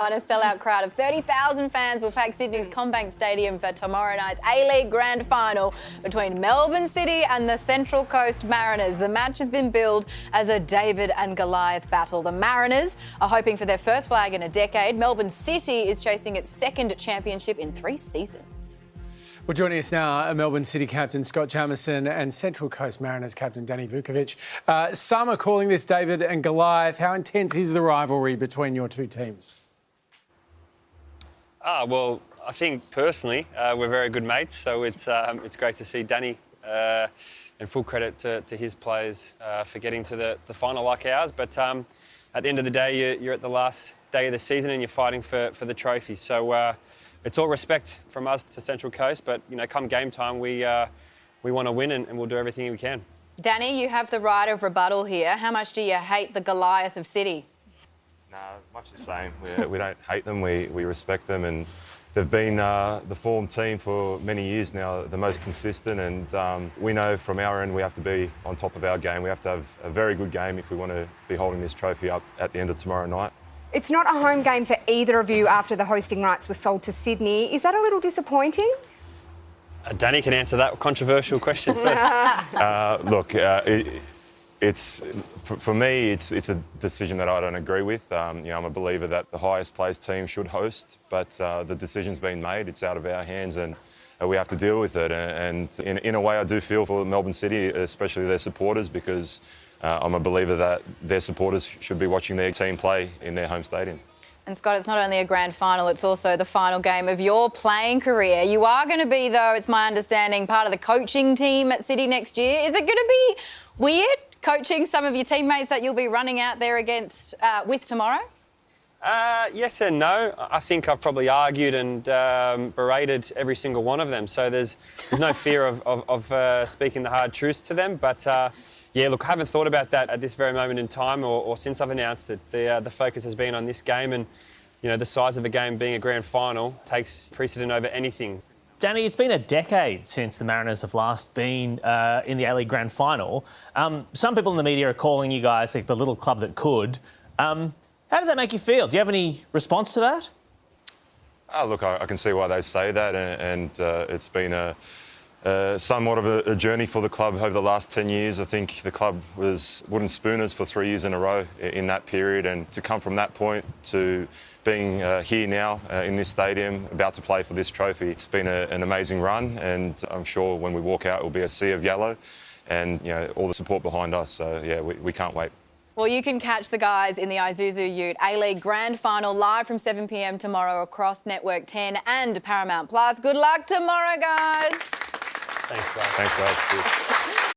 A sellout crowd of 30,000 fans will pack Sydney's CommBank Stadium for tomorrow night's A-League Grand Final between Melbourne City and the Central Coast Mariners. The match has been billed as a David and Goliath battle. The Mariners are hoping for their first flag in a decade. Melbourne City is chasing its second championship in 3 seasons. Well, joining us now are Melbourne City captain Scott Jamieson and Central Coast Mariners captain Danny Vukovic. Some are calling this David and Goliath. How intense is the rivalry between your two teams? Well, I think personally we're very good mates, so it's great to see Danny, and full credit to his players for getting to the final like ours. But at the end of the day, you're at the last day of the season and you're fighting for the trophy. So it's all respect from us to Central Coast, but come game time, we want to win and we'll do everything we can. Danny, you have the right of rebuttal here. How much do you hate the Goliath of City? No, much the same. We don't hate them, we respect them, and they've been the form team for many years now, the most consistent, and we know from our end we have to be on top of our game. We have to have a very good game if we want to be holding this trophy up at the end of tomorrow night. It's not a home game for either of you after the hosting rights were sold to Sydney. Is that a little disappointing? Danny can answer that controversial question first. Look, for me, it's a decision that I don't agree with. I'm a believer that the highest placed team should host, but the decision's been made. It's out of our hands, and we have to deal with it. And in a way, I do feel for Melbourne City, especially their supporters, because I'm a believer that their supporters should be watching their team play in their home stadium. And Scott, it's not only a grand final, it's also the final game of your playing career. You are going to be, though, it's my understanding, part of the coaching team at City next year. Is it going to be weird coaching some of your teammates that you'll be running out there against with tomorrow? Yes and no. I think I've probably argued and berated every single one of them. So there's no fear of speaking the hard truths to them. But yeah, look, I haven't thought about that at this very moment in time or since I've announced it. The focus has been on this game, and the size of a game being a grand final takes precedent over anything. Danny, it's been a decade since the Mariners have last been in the A-League Grand Final. Some people in the media are calling you guys like the little club that could. How does that make you feel? Do you have any response to that? Look, I can see why they say that, and it's been somewhat of a journey for the club over the last 10 years. I think the club was wooden spooners for 3 years in a row in that period, and to come from that point to being here now in this stadium, about to play for this trophy, it's been an amazing run, and I'm sure when we walk out it will be a sea of yellow and all the support behind us. So yeah, we can't wait. Well, you can catch the guys in the Isuzu Ute A-League Grand Final live from 7 p.m. tomorrow across Network 10 and Paramount Plus. Good luck tomorrow, guys. Thanks, guys. Thanks, guys. Cheers.